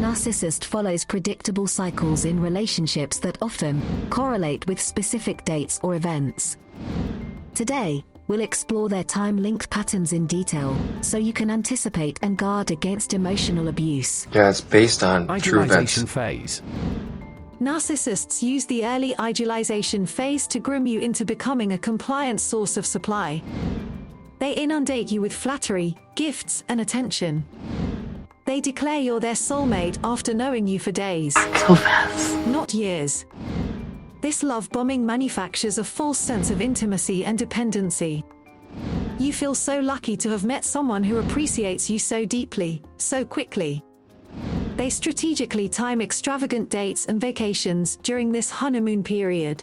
narcissist follows predictable cycles in relationships that often correlate with specific dates or events. Today, we'll explore their time-linked patterns in detail, so you can anticipate and guard against emotional abuse. Yeah, it's based on true events. Idealization phase. Narcissists use the early idealization phase to groom you into becoming a compliant source of supply. They inundate you with flattery, gifts, and attention. They declare you're their soulmate after knowing you for days. So fast. Not years. This love bombing manufactures a false sense of intimacy and dependency. You feel so lucky to have met someone who appreciates you so deeply, so quickly. They strategically time extravagant dates and vacations during this honeymoon period.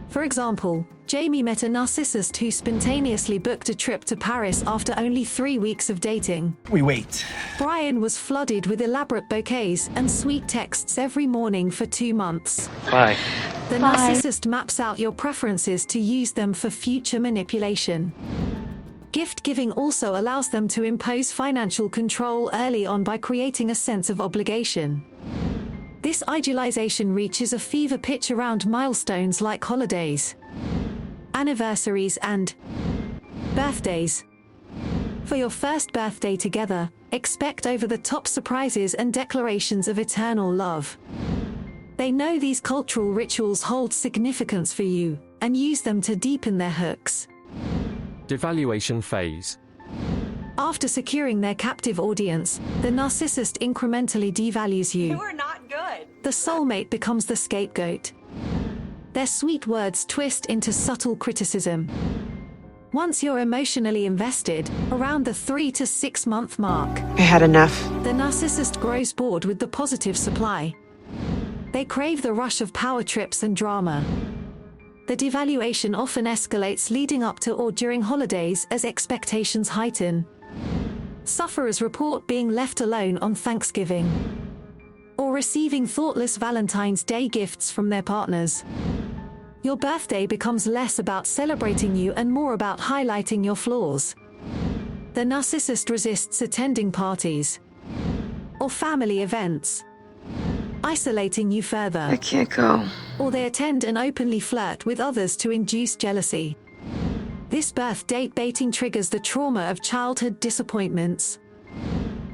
For example, Jamie met a narcissist who spontaneously booked a trip to Paris after only 3 weeks of dating. We wait. Brian was flooded with elaborate bouquets and sweet texts every morning for 2 months. Bye. The narcissist maps out your preferences to use them for future manipulation. Gift giving also allows them to impose financial control early on by creating a sense of obligation. This idealization reaches a fever pitch around milestones like holidays, anniversaries, and birthdays. For your first birthday together, expect over-the-top surprises and declarations of eternal love. They know these cultural rituals hold significance for you, and use them to deepen their hooks. Devaluation phase. After securing their captive audience, the narcissist incrementally devalues you. You are not good. The soulmate becomes the scapegoat. Their sweet words twist into subtle criticism. Once you're emotionally invested, around the 3 to 6 month mark, I had enough. the narcissist grows bored with the positive supply. They crave the rush of power trips and drama. The devaluation often escalates leading up to or during holidays as expectations heighten. Sufferers report being left alone on Thanksgiving, or receiving thoughtless Valentine's Day gifts from their partners. Your birthday becomes less about celebrating you and more about highlighting your flaws. The narcissist resists attending parties or family events, isolating you further. I can't go. Or they attend and openly flirt with others to induce jealousy. This birth date baiting triggers the trauma of childhood disappointments.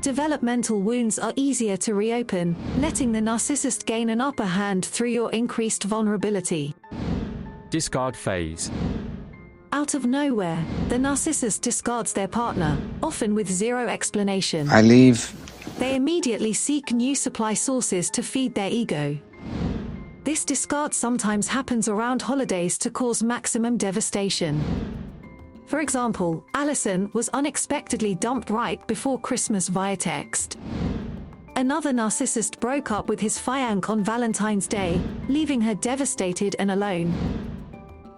Developmental wounds are easier to reopen, letting the narcissist gain an upper hand through your increased vulnerability. Discard phase. Out of nowhere, the narcissist discards their partner, often with zero explanation. I leave. They immediately seek new supply sources to feed their ego. This discard sometimes happens around holidays to cause maximum devastation. For example, Allison was unexpectedly dumped right before Christmas via text. Another narcissist broke up with his fiancé on Valentine's Day, leaving her devastated and alone.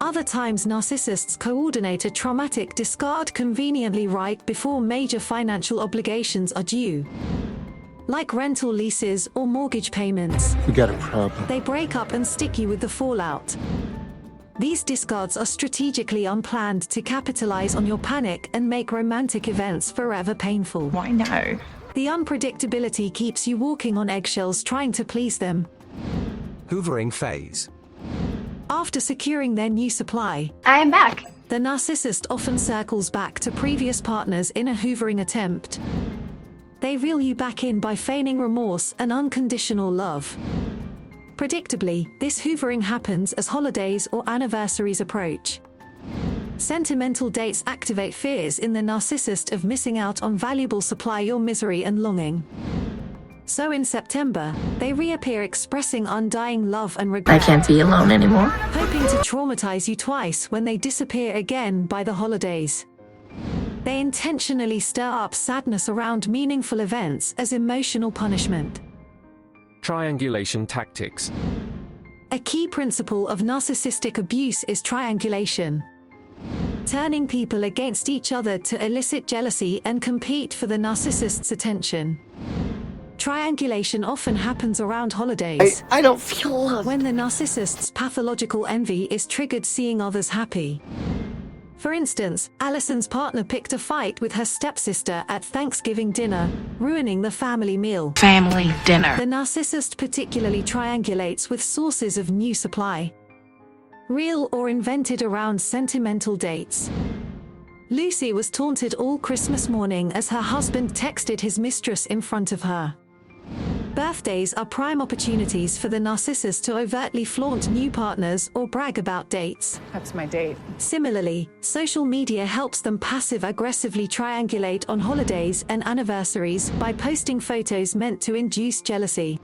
Other times narcissists coordinate a traumatic discard conveniently right before major financial obligations are due, like rental leases or mortgage payments. We got a problem. They break up and stick you with the fallout. These discards are strategically unplanned to capitalize on your panic and make romantic events forever painful. Why no? The unpredictability keeps you walking on eggshells trying to please them. Hoovering phase. After securing their new supply, I am back. the narcissist often circles back to previous partners in a hoovering attempt. They reel you back in by feigning remorse and unconditional love. Predictably, this hoovering happens as holidays or anniversaries approach. Sentimental dates activate fears in the narcissist of missing out on valuable supply your misery and longing. So in September, they reappear expressing undying love and regret. I can't be alone anymore. Hoping to traumatize you twice when they disappear again by the holidays. They intentionally stir up sadness around meaningful events as emotional punishment. Triangulation tactics. A key principle of narcissistic abuse is triangulation. Turning people against each other to elicit jealousy and compete for the narcissist's attention. Triangulation often happens around holidays. I don't feel love. When the narcissist's pathological envy is triggered seeing others happy. For instance, Allison's partner picked a fight with her stepsister at Thanksgiving dinner, ruining the family meal. Family dinner. The narcissist particularly triangulates with sources of new supply, real or invented around sentimental dates. Lucy was taunted all Christmas morning as her husband texted his mistress in front of her. Birthdays are prime opportunities for the narcissist to overtly flaunt new partners or brag about dates. That's my date. Similarly, social media helps them passive-aggressively triangulate on holidays and anniversaries by posting photos meant to induce jealousy.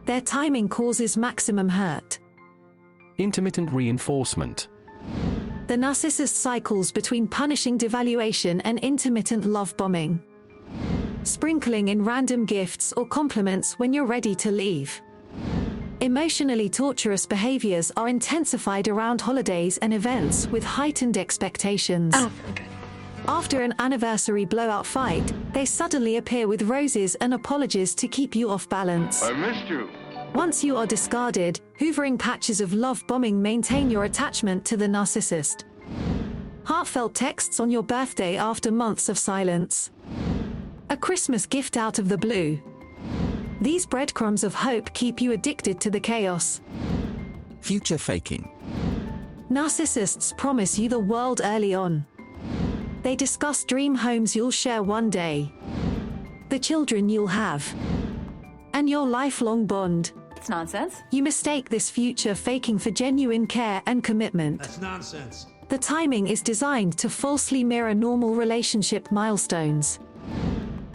Their timing causes maximum hurt. Intermittent reinforcement. The narcissist cycles between punishing devaluation and intermittent love bombing, sprinkling in random gifts or compliments when you're ready to leave. Emotionally torturous behaviors are intensified around holidays and events with heightened expectations. After an anniversary blowout fight, they suddenly appear with roses and apologies to keep you off balance. I missed you. Once you are discarded, hoovering patches of love bombing maintain your attachment to the narcissist. Heartfelt texts on your birthday after months of silence. A Christmas gift out of the blue. These breadcrumbs of hope keep you addicted to the chaos. Future faking. Narcissists promise you the world early on. They discuss dream homes you'll share one day, the children you'll have, and your lifelong bond. It's nonsense. You mistake this future faking for genuine care and commitment. That's nonsense. The timing is designed to falsely mirror normal relationship milestones.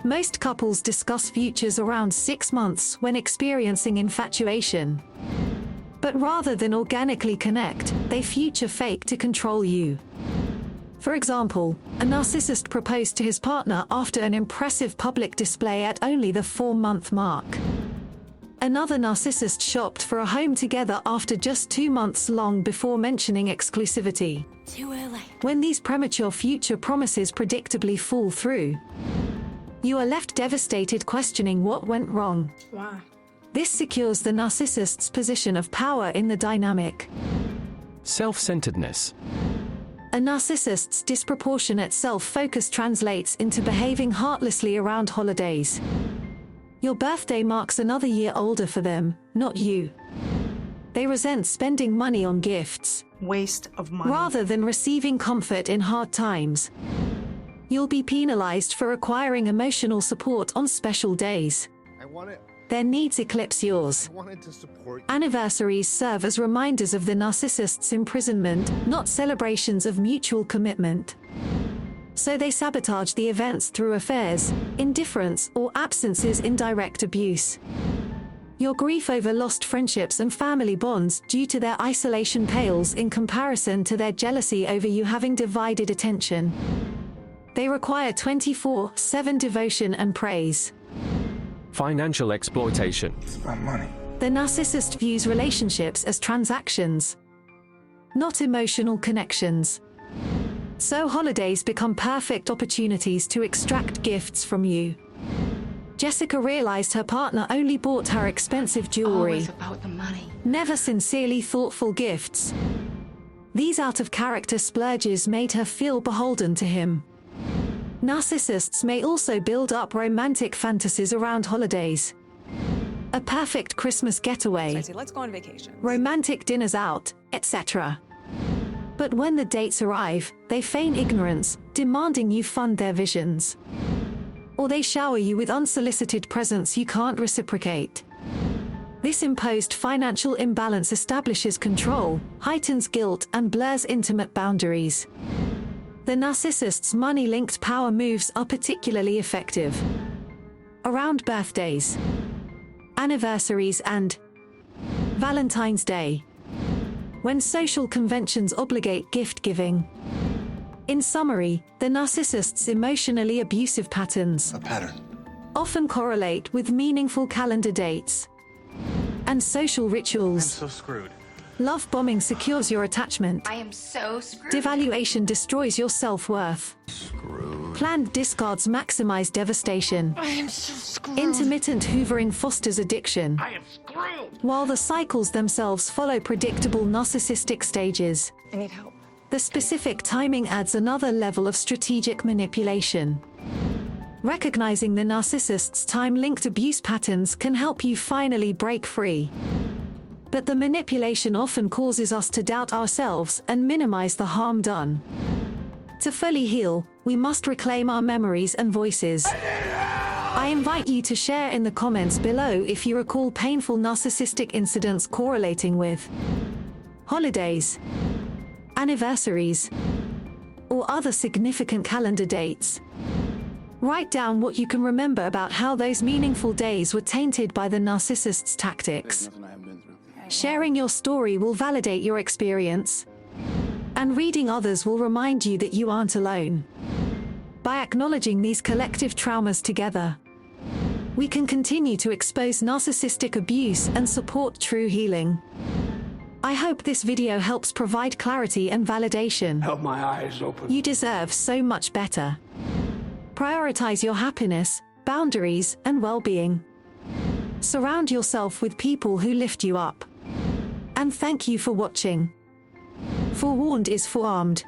Most couples discuss futures around 6 months when experiencing infatuation. But rather than organically connect, they future fake to control you. For example, a narcissist proposed to his partner after an impressive public display at only the 4-month mark. Another narcissist shopped for a home together after just 2 months long before mentioning exclusivity. Too early. When these premature future promises predictably fall through, you are left devastated, questioning what went wrong. Why? This secures the narcissist's position of power in the dynamic. Self-centeredness. A narcissist's disproportionate self-focus translates into behaving heartlessly around holidays. Your birthday marks another year older for them, not you. They resent spending money on gifts, Waste of money. rather than receiving comfort in hard times. You'll be penalized for requiring emotional support on special days. Their needs eclipse yours. Anniversaries serve as reminders of the narcissist's imprisonment, not celebrations of mutual commitment. So they sabotage the events through affairs, indifference, or absences in direct abuse. Your grief over lost friendships and family bonds due to their isolation pales in comparison to their jealousy over you having divided attention. They require 24/7 devotion and praise. Financial exploitation. It's about money. The narcissist views relationships as transactions, not emotional connections. So holidays become perfect opportunities to extract gifts from you. Jessica realized her partner only bought her expensive jewelry, Always about the money. never sincerely thoughtful gifts. These out-of-character splurges made her feel beholden to him. Narcissists may also build up romantic fantasies around holidays. A perfect Christmas getaway, I say, let's go on vacation. romantic dinners out, etc. But when the dates arrive, they feign ignorance, demanding you fund their visions. Or they shower you with unsolicited presents you can't reciprocate. This imposed financial imbalance establishes control, heightens guilt, and blurs intimate boundaries. The narcissist's money-linked power moves are particularly effective around birthdays, anniversaries, and Valentine's Day, when social conventions obligate gift-giving. In summary, the narcissist's emotionally abusive patterns A pattern. often correlate with meaningful calendar dates and social rituals. So screwed. Love bombing secures your attachment. I am so screwed. Devaluation destroys your self-worth. Planned discards maximize devastation. I am so screwed. Intermittent hoovering fosters addiction. I am screwed. While the cycles themselves follow predictable narcissistic stages. I need help. The specific timing adds another level of strategic manipulation. Recognizing the narcissist's time-linked abuse patterns can help you finally break free. But the manipulation often causes us to doubt ourselves and minimize the harm done. To fully heal, we must reclaim our memories and voices. I invite you to share in the comments below if you recall painful narcissistic incidents correlating with holidays, anniversaries, or other significant calendar dates. Write down what you can remember about how those meaningful days were tainted by the narcissist's tactics. Sharing your story will validate your experience, and reading others will remind you that you aren't alone. By acknowledging these collective traumas together, we can continue to expose narcissistic abuse and support true healing. I hope this video helps provide clarity and validation. Help my eyes open. You deserve so much better. Prioritize your happiness, boundaries, and well-being. Surround yourself with people who lift you up. And thank you for watching. Forewarned is forearmed.